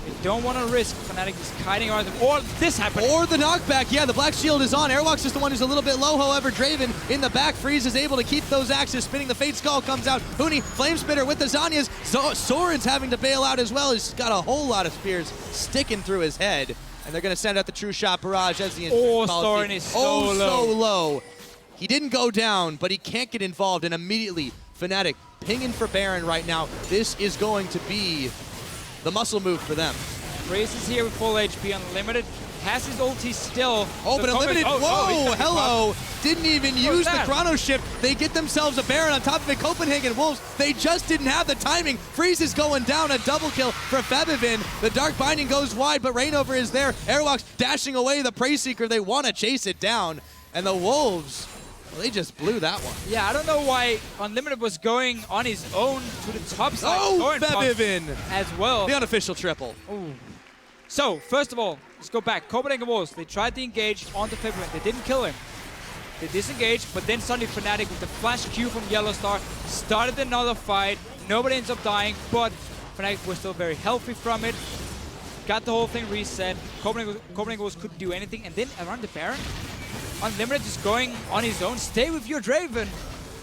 They don't want to risk Fnatic just kiting around them, or this happening. Or the knockback, yeah, the Black Shield is on. Airwalks is the one who's a little bit low, however, Draven in the back. Freeze is able to keep those axes spinning. The Fate Skull comes out. Huni, Flame Spitter with the Zanyas. Soren's having to bail out as well. He's got a whole lot of spears sticking through his head. And they're going to send out the True Shot Barrage as the Soren is so low. He didn't go down, but he can't get involved, and immediately Fnatic pinging for Baron right now. This is going to be the muscle move for them. Freeze is here with full HP, Unlimited. Has his ulti still. Oh, but Unlimited, whoa, hello. Didn't even use the Chrono Shift. They get themselves a Baron on top of it. Copenhagen Wolves, they just didn't have the timing. Freeze is going down, a double kill for Febivin. The Dark Binding goes wide, but Rainover is there. Airwalks dashing away the Prey Seeker. They want to chase it down. And the Wolves, well, they just blew that one. Yeah, I don't know why Unlimited was going on his own to the top side. Oh, Febivin as well. The unofficial triple. Ooh. So, first of all, let's go back. Copenhagen Wolves, they tried to engage onto Febivin. They didn't kill him. They disengaged, but then suddenly Fnatic with the flash Q from Yellowstar started another fight. Nobody ends up dying, but Fnatic was still very healthy from it. Got the whole thing reset. Copenhagen Wolves couldn't do anything, and then around the Baron, Unlimited just going on his own. Stay with your Draven.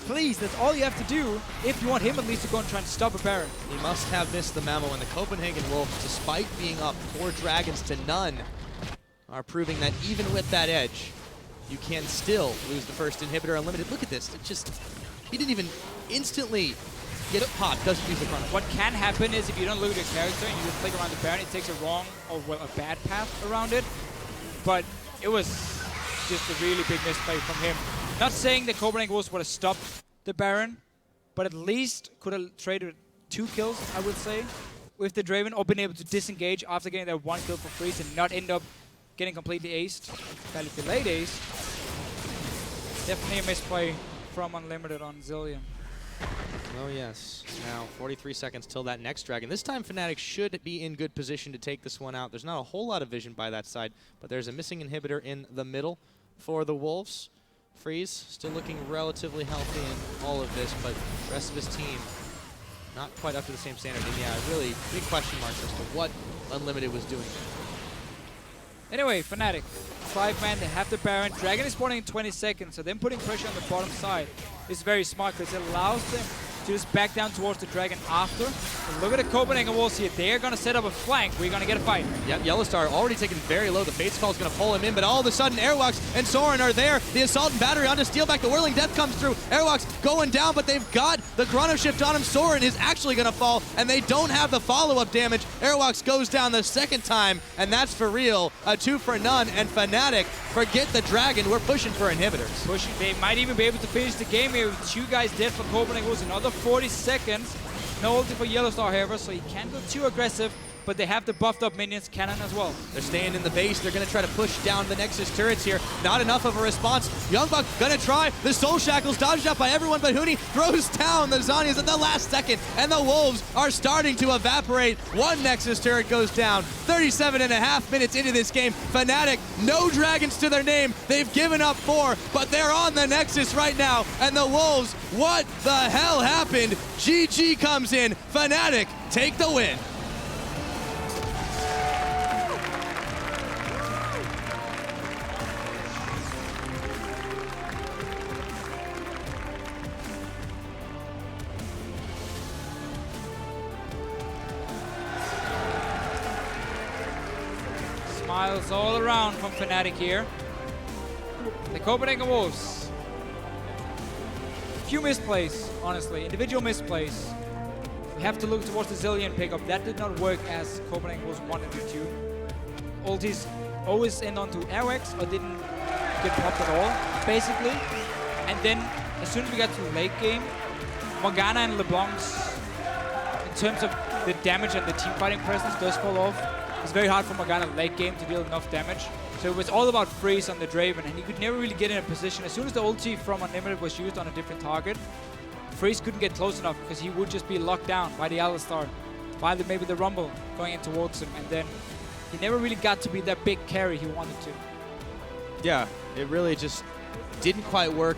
Please, that's all you have to do if you want him at least to go and try and stop a Baron. He must have missed the memo, and the Copenhagen Wolves, despite being up 4 dragons to none, are proving that even with that edge, you can still lose the first inhibitor. Unlimited, look at this. It just, he didn't even instantly get it popped, doesn't use the Chrono. What can happen is if you don't look at your character and you just click around the Baron, it takes a wrong, or well, a bad path around it. But it was just a really big misplay from him. Not saying that Copenhagen Wolves would have stopped the Baron, but at least could have traded 2 kills, I would say, with the Draven, or been able to disengage after getting that 1 kill for Freeze and not end up getting completely aced, fairly delayed aced. Definitely a misplay from Unlimited on Zillion. Oh yes. Now 43 seconds till that next dragon. This time Fnatic should be in good position to take this one out. There's not a whole lot of vision by that side, but there's a missing inhibitor in the middle for the Wolves. Freeze still looking relatively healthy in all of this, but the rest of his team not quite up to the same standard. And yeah, really big question marks as to what Unlimited was doing there. Anyway, Fnatic, 5-man, they have the Baron. Dragon is spawning in 20 seconds, so them putting pressure on the bottom side is very smart because it allows them to just back down towards the Dragon after. And look at the Copenhagen Wolves here. They're going to set up a flank. We're going to get a fight. Yep, Yellowstar already taken very low. The Fate Skull is going to pull him in, but all of a sudden Airwalks and Soren are there. The Assault and Battery on to steal back. The Whirling Death comes through. Airwalks going down, but they've got the Chrono Shift on him. Soren is actually going to fall, and they don't have the follow-up damage. Airwalks goes down the second time, and that's for real. A 2 for none, and Fnatic forget the Dragon. We're pushing for inhibitors. Pushing. They might even be able to finish the game here with 2 guys dead for Copenhagen Wolves. Another 40 seconds. No ulti for Yellowstar, however, so he can't go too aggressive, but they have the buffed up minions cannon as well. They're staying in the base. They're going to try to push down the Nexus turrets here. Not enough of a response. Youngbuck going to try. The Soul Shackles dodged out by everyone, but Huni throws down the Zanyas at the last second, and the Wolves are starting to evaporate. 1 Nexus turret goes down. 37.5 minutes into this game. Fnatic, no dragons to their name. They've given up 4, but they're on the Nexus right now, and the Wolves, what the hell happened? GG comes in. Fnatic take the win. Smiles all around from Fnatic here. The Copenhagen Wolves. Few misplays, honestly. Individual misplays. We have to look towards the Zillion pickup. That did not work as Copenhagen Wolves wanted it to. Ultis always end onto Airwax or didn't get popped at all, basically. And then as soon as we got to the late game, Morgana and LeBlanc's, in terms of the damage and the team fighting presence, does fall off. It's very hard for Morgana late game to deal enough damage. So it was all about freeze on the Draven, and he could never really get in a position. As soon as the ulti from Unlimited was used on a different target, Freeze couldn't get close enough because he would just be locked down by the Alistar, by maybe the Rumble going in towards him, and then he never really got to be that big carry he wanted to. Yeah, it really just didn't quite work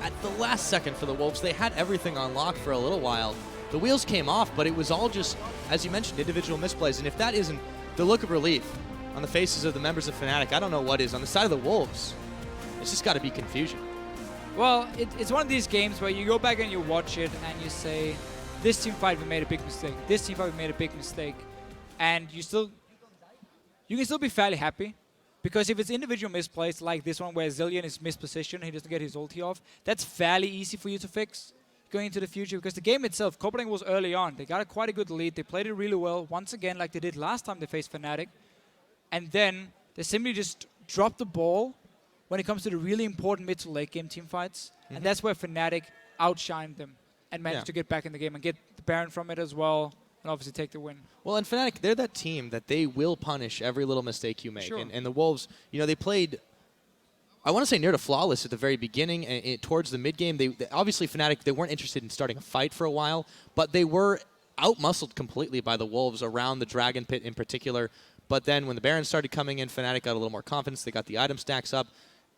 at the last second for the Wolves. They had everything on lock for a little while. The wheels came off, but it was all just, as you mentioned, individual misplays. And if that isn't the look of relief on the faces of the members of Fnatic, I don't know what is. On the side of the Wolves, it's just got to be confusion. Well, it's one of these games where you go back and you watch it and you say, this team fight we made a big mistake. This team fight we made a big mistake. And you can still be fairly happy. Because if it's individual misplays like this one where Zillion is mispositioned, he doesn't get his ulti off, that's fairly easy for you to fix going into the future. Because the game itself, Copenhagen was early on. They got quite a good lead. They played it really well, once again, like they did last time they faced Fnatic. And then they simply just dropped the ball when it comes to the really important mid to late game team fights. And that's where Fnatic outshined them and managed to get back in the game and get the Baron from it as well, and obviously take the win. Well, and Fnatic, they're that team that they will punish every little mistake you make. Sure. And the Wolves, you know, they played, I want to say near to flawless at the very beginning. And towards the mid game, they obviously Fnatic, they weren't interested in starting a fight for a while, but they were outmuscled completely by the Wolves around the Dragon Pit in particular. But then when the Baron started coming in, Fnatic got a little more confidence. They got the item stacks up.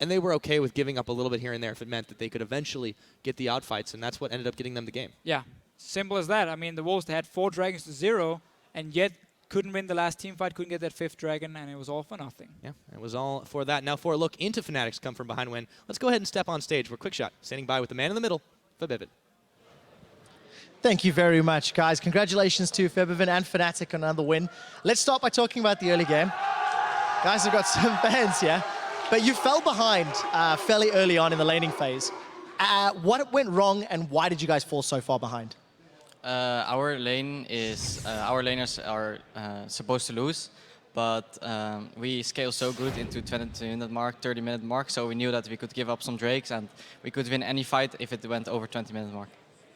And they were okay with giving up a little bit here and there if it meant that they could eventually get the outfights. And that's what ended up getting them the game. Yeah, simple as that. I mean, the Wolves, they had 4 dragons to 0, and yet couldn't win the last team fight, couldn't get that 5th dragon, and it was all for nothing. Yeah, it was all for that. Now for a look into Fnatic's come from behind win, let's go ahead and step on stage. We're Quickshot, standing by with the man in the middle, Fabivin. Thank you very much, guys. Congratulations to Febivin and Fnatic on another win. Let's start by talking about the early game. Guys, I've got some fans here. But you fell behind fairly early on in the laning phase. What went wrong, and why did you guys fall so far behind? Our lane is our laners are supposed to lose, but we scale so good into 20-minute mark, 30-minute mark, so we knew that we could give up some drakes and we could win any fight if it went over 20-minute mark.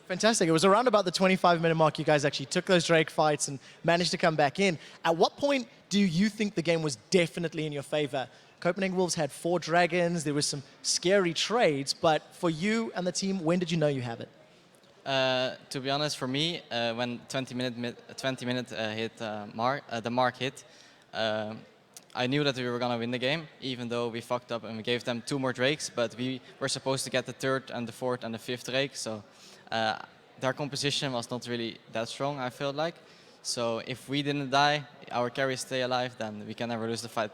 Fantastic. It was around about the 25-minute mark you guys actually took those Drake fights and managed to come back in. At what point do you think the game was definitely in your favor? Copenhagen Wolves had 4 dragons, there was some scary trades, but for you and the team, when did you know you have it? To be honest, for me, when 20-minute hit the mark hit, I knew that we were gonna win the game, even though we fucked up and we gave them 2 more drakes, but we were supposed to get the 3rd and the 4th and the 5th drake, so their composition was not really that strong, I felt like. So if we didn't die, our carries stay alive, then we can never lose the fight.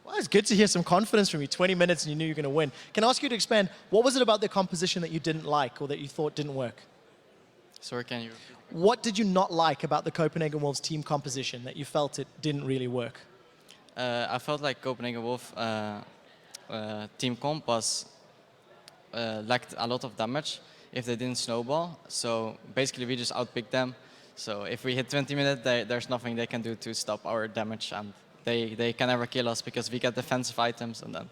Well, it's good to hear some confidence from you. 20 minutes and you knew you were going to win. Can I ask you to expand, what was it about the composition that you didn't like or that you thought didn't work? Sorry, can you repeat? What did you not like about the Copenhagen Wolves team composition that you felt it didn't really work? I felt like Copenhagen Wolf team comp was lacked a lot of damage if they didn't snowball. So basically we just outpicked them. So if we hit 20 minutes, there's nothing they can do to stop our damage, and they can never kill us because we get defensive items and then.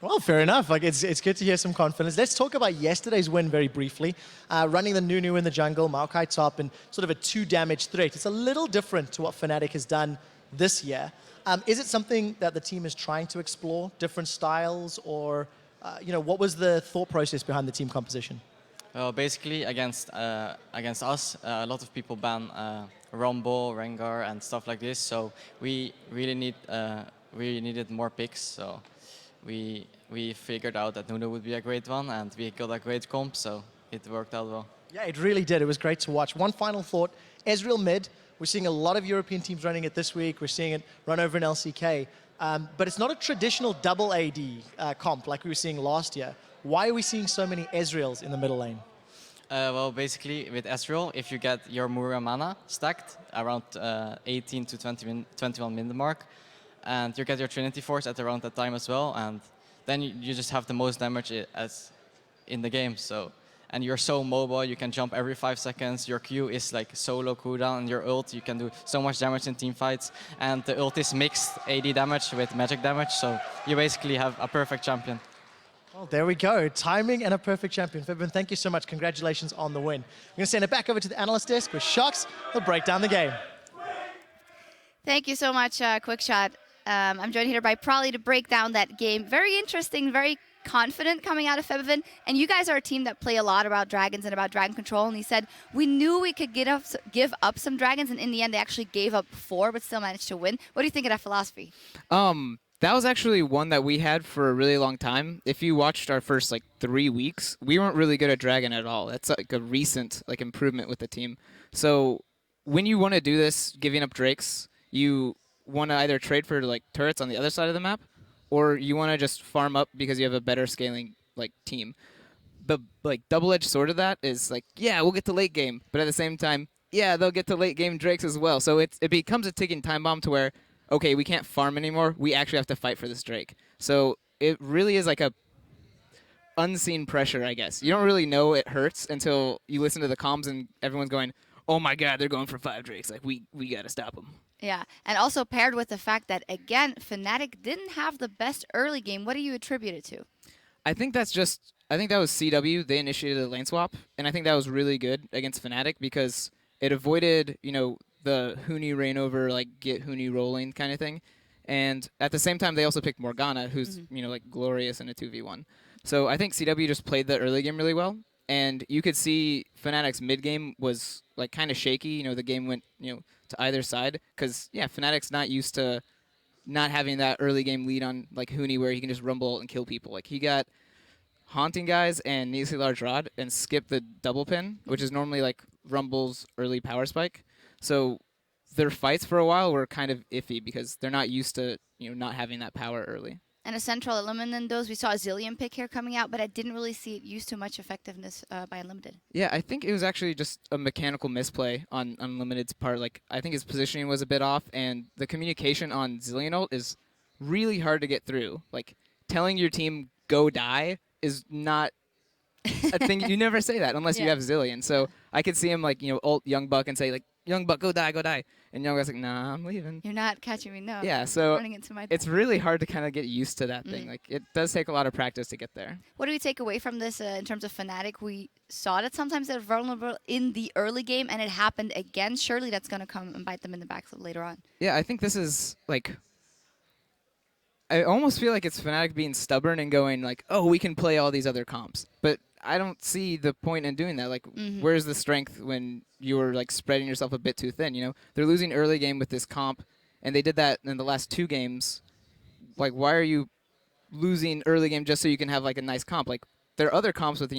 Well, fair enough. Like it's good to hear some confidence. Let's talk about yesterday's win very briefly. Running the Nunu in the jungle, Maokai top, and sort of a 2-damage threat. It's a little different to what Fnatic has done this year. Is it something that the team is trying to explore, different styles, or what was the thought process behind the team composition? Well, basically against us, a lot of people ban Rumble, Rengar, and stuff like this. So we really needed more picks. So we figured out that Nunu would be a great one, and we got a great comp. So it worked out well. Yeah, it really did. It was great to watch. One final thought: Ezreal mid. We're seeing a lot of European teams running it this week. We're seeing it run over in LCK. But it's not a traditional double AD comp like we were seeing last year. Why are we seeing so many Ezreals in the middle lane? Well, basically, with Ezreal, if you get your Muramana stacked around 18 to 21 minute mark, and you get your Trinity Force at around that time as well, and then you just have the most damage as in the game. So, and you're so mobile. You can jump every 5 seconds. Your Q is like so low cooldown, and your ult, you can do so much damage in team fights. And the ult is mixed AD damage with magic damage, so you basically have a perfect champion. Well, there we go. Timing and a perfect champion. Fibin, thank you so much. Congratulations on the win. I'm going to send it back over to the analyst desk with Shox. He'll break down the game. Thank you so much, Quickshot. I'm joined here by Prolly to break down that game. Very interesting, very confident coming out of Febvin. And you guys are a team that play a lot about dragons and about dragon control. And he said, we knew we could give up some dragons. And in the end, they actually gave up 4, but still managed to win. What do you think of that philosophy? That was actually one that we had for a really long time. If you watched our first 3 weeks, we weren't really good at Dragon at all. That's like a recent improvement with the team. So when you want to do this, giving up Drakes, you want to either trade for turrets on the other side of the map, or you want to just farm up because you have a better scaling team. The double-edged sword of that is yeah, we'll get to late game, but at the same time, yeah, they'll get to late game Drakes as well. So it becomes a ticking time bomb to where, okay, we can't farm anymore. We actually have to fight for this Drake. So it really is like a unseen pressure, I guess. You don't really know it hurts until you listen to the comms and everyone's going, oh my god, they're going for 5 Drakes. We got to stop them. Yeah, and also paired with the fact that, again, Fnatic didn't have the best early game. What do you attribute it to? I think that was CW. They initiated a lane swap, and I think that was really good against Fnatic because it avoided, the Huni reign over, get Huni rolling kind of thing. And at the same time, they also picked Morgana, who's, glorious in a 2v1. So I think CW just played the early game really well. And you could see Fnatic's mid game was, kind of shaky. The game went, to either side. Because, yeah, Fnatic's not used to not having that early game lead on, Huni where he can just rumble and kill people. He got Haunting Guys and Needlessly Large Rod and skipped the double pin, which is normally, Rumble's early power spike. So their fights for a while were kind of iffy because they're not used to, not having that power early. And a central element in those, we saw a Zillion pick here coming out, but I didn't really see it used to much effectiveness by Unlimited. Yeah, I think it was actually just a mechanical misplay on Unlimited's part. I think his positioning was a bit off, and the communication on Zillion ult is really hard to get through. Telling your team, go die, is not a thing. You never say that unless you have Zillion. So I could see him, ult Young Buck and say, Young Buck, go die, go die. And Young Buck's nah, I'm leaving. You're not catching me, no. Yeah, so running into my it's really hard to kind of get used to that thing. It does take a lot of practice to get there. What do we take away from this in terms of Fnatic? We saw that sometimes they're vulnerable in the early game, and it happened again. Surely that's going to come and bite them in the back later on. Yeah, I think this is, I almost feel like it's Fnatic being stubborn and going, oh, we can play all these other comps. But I don't see the point in doing that. Where's the strength when you're spreading yourself a bit too thin? They're losing early game with this comp, and they did that in the last 2 games. Why are you losing early game just so you can have a nice comp? There are other comps with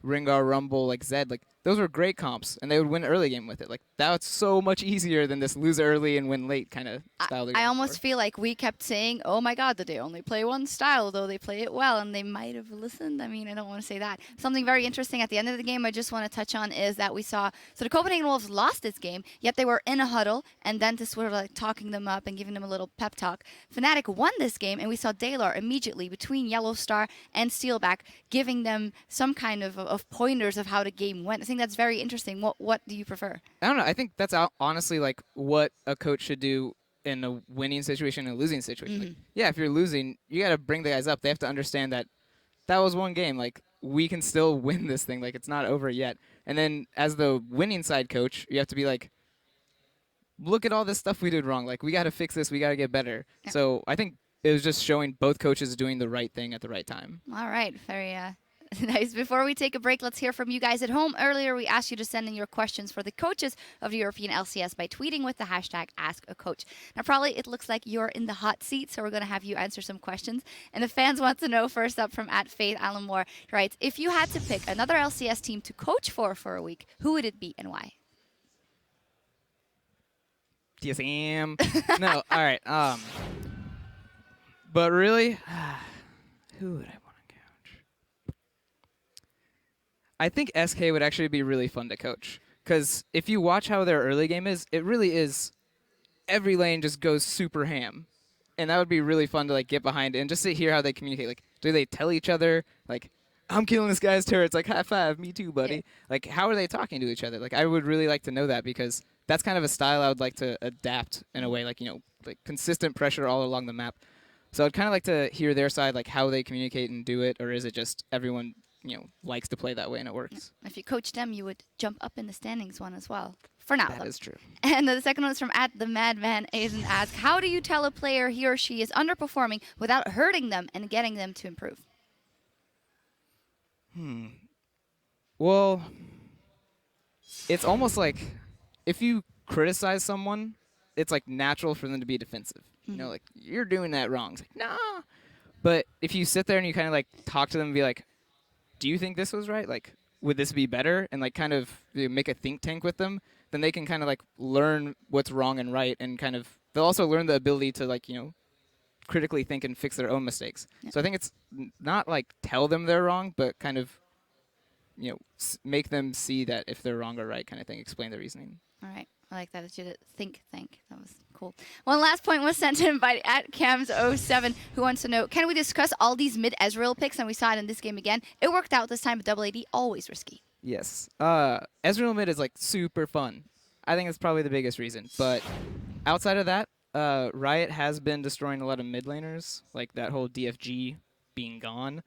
Rengar, Rumble, Zed. Those were great comps, and they would win early game with it. That's so much easier than this lose early and win late kind of style. I almost feel like we kept saying, oh my god, that they only play one style, though they play it well, and they might have listened. I mean, I don't want to say that. Something very interesting at the end of the game I just want to touch on is that we saw, so the Copenhagen Wolves lost this game, yet they were in a huddle, and then to sort of talking them up and giving them a little pep talk. Fnatic won this game, and we saw Dalar immediately between Yellow Star and Steelback giving them some kind of pointers of how the game went. I think that's very interesting. What do you prefer? I don't know. I think that's honestly what a coach should do in a winning situation and a losing situation. Yeah, if you're losing, you got to bring the guys up. They have to understand that was one game. We can still win this thing. It's not over yet. And then as the winning side coach, you have to be look at all this stuff we did wrong. We got to fix this. We got to get better. Yeah. So I think it was just showing both coaches doing the right thing at the right time. All right. Very nice. Before we take a break, let's hear from you guys at home. Earlier, we asked you to send in your questions for the coaches of the European LCS by tweeting with the hashtag #AskACoach. Now, probably it looks like you're in the hot seat, so we're going to have you answer some questions. And the fans want to know, first up from @FaithAlanMoore, writes, if you had to pick another LCS team to coach for a week, who would it be and why? TSM. No, all right. But really, who would I want to coach? I think SK would actually be really fun to coach. Because if you watch how their early game is, it really is every lane just goes super ham. And that would be really fun to get behind and just to hear how they communicate. Do they tell each other, I'm killing this guy's turrets, like, high five, me too, buddy. Yeah. Like, how are they talking to each other? Like, I would really like to know that, because that's kind of a style I would like to adapt in a way, like, you know, like consistent pressure all along the map. So I'd kind of like to hear their side, like how they communicate and do it, or is it just everyone, you know, likes to play that way and it works? If you coach them, you would jump up in the standings one as well. For now, That though. is true. And the second one is from @themadman Aizen asks, how do you tell a player he or she is underperforming without hurting them and getting them to improve? Well, it's almost like if you criticize someone, it's like natural for them to be defensive. You know, like, you're doing that wrong. It's like, nah. But if you sit there and you kind of like talk to them and be like, do you think this was right? Like, would this be better? And like kind of make a think tank with them, then they can kind of like learn what's wrong and right, and kind of, they'll also learn the ability to, like, you know, critically think and fix their own mistakes. So I think it's not like tell them they're wrong, but kind of, you know, make them see that if they're wrong or right, kind of thing, explain their reasoning. All right. I like that. It's your think tank. That was cool. One last point was sent in by @Cams07, who wants to know, can we discuss all these mid-Ezreal picks? And we saw it in this game again. It worked out this time, but Double AD always risky. Yes. Ezreal mid is like super fun. I think that's probably the biggest reason. But outside of that, Riot has been destroying a lot of mid laners, like that whole DFG being gone.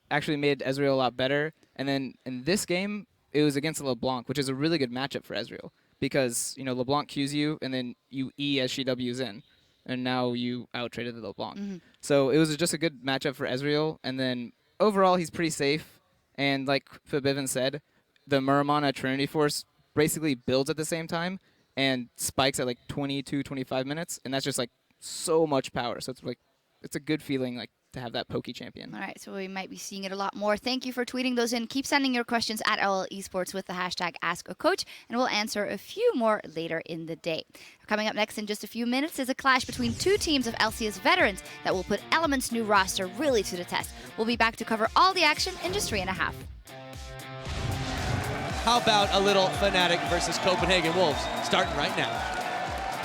Actually made Ezreal a lot better. And then in this game, it was against LeBlanc, which is a really good matchup for Ezreal, because, you know, LeBlanc Qs you, and then you E as she Ws in, and now you out-traded the LeBlanc. So it was just a good matchup for Ezreal, and then overall he's pretty safe. And like Fabivan said, the Muramana Trinity Force basically builds at the same time and spikes at like 22, 25 minutes, and that's just like so much power. So it's like, it's a good feeling, like, to have that pokey champion. All right, so we might be seeing it a lot more. Thank you for tweeting those in. Keep sending your questions at LL Esports with the hashtag #AskACoach, and we'll answer a few more later in the day. Coming up next in just a few minutes is a clash between two teams of LCS veterans that will put Element's new roster really to the test. We'll be back to cover all the action in just 3.5. How about a little Fnatic versus Copenhagen Wolves, starting right now.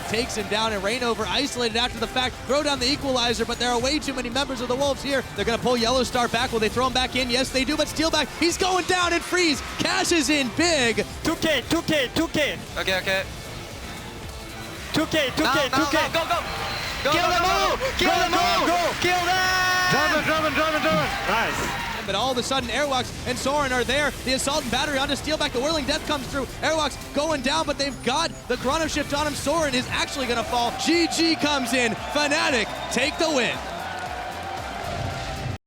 Takes him down, and Rainover isolated after the fact, throw down the equalizer, but there are way too many members of the Wolves here. They're going to pull Yellow Star back. Will they throw him back in? Yes, they do, but steal back. He's going down, and Freeze cashes in big. 2K. Okay. 2K. Go, go! Kill them all! Kill them all! Kill them! Driven. Nice. But all of a sudden, Airwalks and Soren are there. The Assault and Battery onto Steelback. The Whirling Death comes through. Airwalks going down, but they've got the Chrono Shift on him. Soren is actually going to fall. GG comes in. Fnatic take the win.